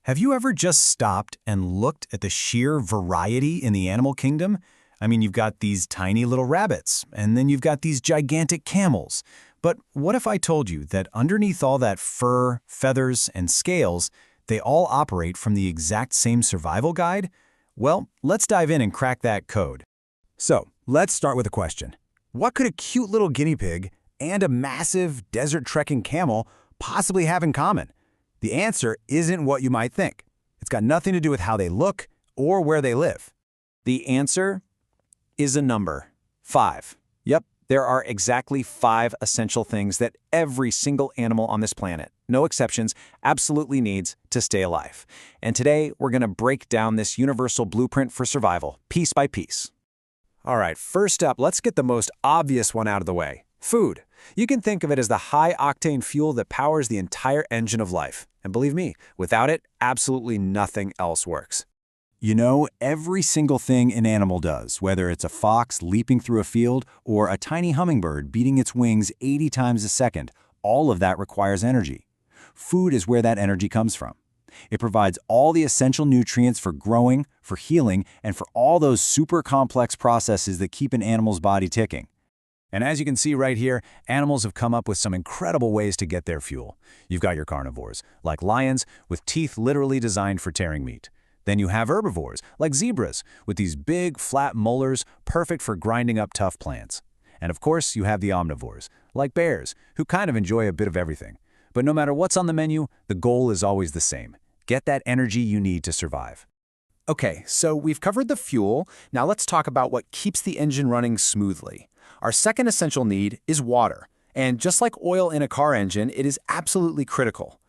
Have you ever just stopped and looked at the sheer variety in the animal kingdom? I mean, you've got these tiny little rabbits, and then you've got these gigantic camels. But what if I told you that underneath all that fur, feathers, and scales, they all operate from the exact same survival guide? Well, let's dive in and crack that code. So, let's start with a question. What could a cute little guinea pig and a massive desert-trekking camel possibly have in common? The answer isn't what you might think. It's got nothing to do with how they look or where they live. The answer is a number, 5. Yep, there are exactly 5 essential things that every single animal on this planet, no exceptions, absolutely needs to stay alive. And today, we're going to break down this universal blueprint for survival, piece by piece. All right, first up, let's get the most obvious one out of the way. Food. You can think of it as the high-octane fuel that powers the entire engine of life. And believe me, without it, absolutely nothing else works. You know, every single thing an animal does, whether it's a fox leaping through a field or a tiny hummingbird beating its wings 80 times a second, all of that requires energy. Food is where that energy comes from. It provides all the essential nutrients for growing, for healing, and for all those super complex processes that keep an animal's body ticking. And as you can see right here, animals have come up with some incredible ways to get their fuel. You've got your carnivores, like lions, with teeth literally designed for tearing meat. Then you have herbivores, like zebras, with these big, flat molars, perfect for grinding up tough plants. And of course, you have the omnivores, like bears, who kind of enjoy a bit of everything. But no matter what's on the menu, the goal is always the same. Get that energy you need to survive. Okay, so we've covered the fuel. Now let's talk about what keeps the engine running smoothly. Our second essential need is water. And just like oil in a car engine, it is absolutely critical.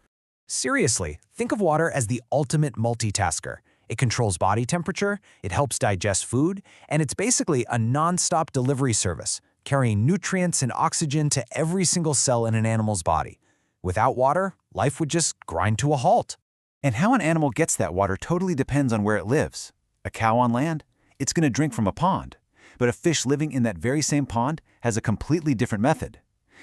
Seriously, think of water as the ultimate multitasker. It controls body temperature, it helps digest food, and it's basically a non-stop delivery service, carrying nutrients and oxygen to every single cell in an animal's body. Without water, life would just grind to a halt. And how an animal gets that water totally depends on where it lives. A cow on land? It's going to drink from a pond. But a fish living in that very same pond has a completely different method.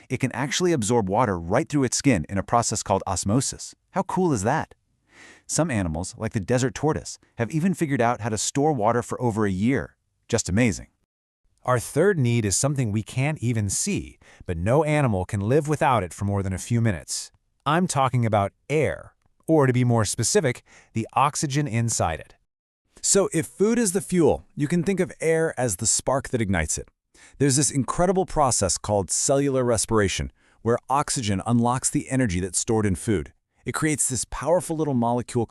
It can actually absorb water right through its skin in a process called osmosis. How cool is that? Some animals, like the desert tortoise, have even figured out how to store water for over a year. Just amazing. Our third need is something we can't even see, but no animal can live without it for more than a few minutes. I'm talking about air, or to be more specific, the oxygen inside it. So if food is the fuel, you can think of air as the spark that ignites it. There's this incredible process called cellular respiration, where oxygen unlocks the energy that's stored in food. It creates this powerful little molecule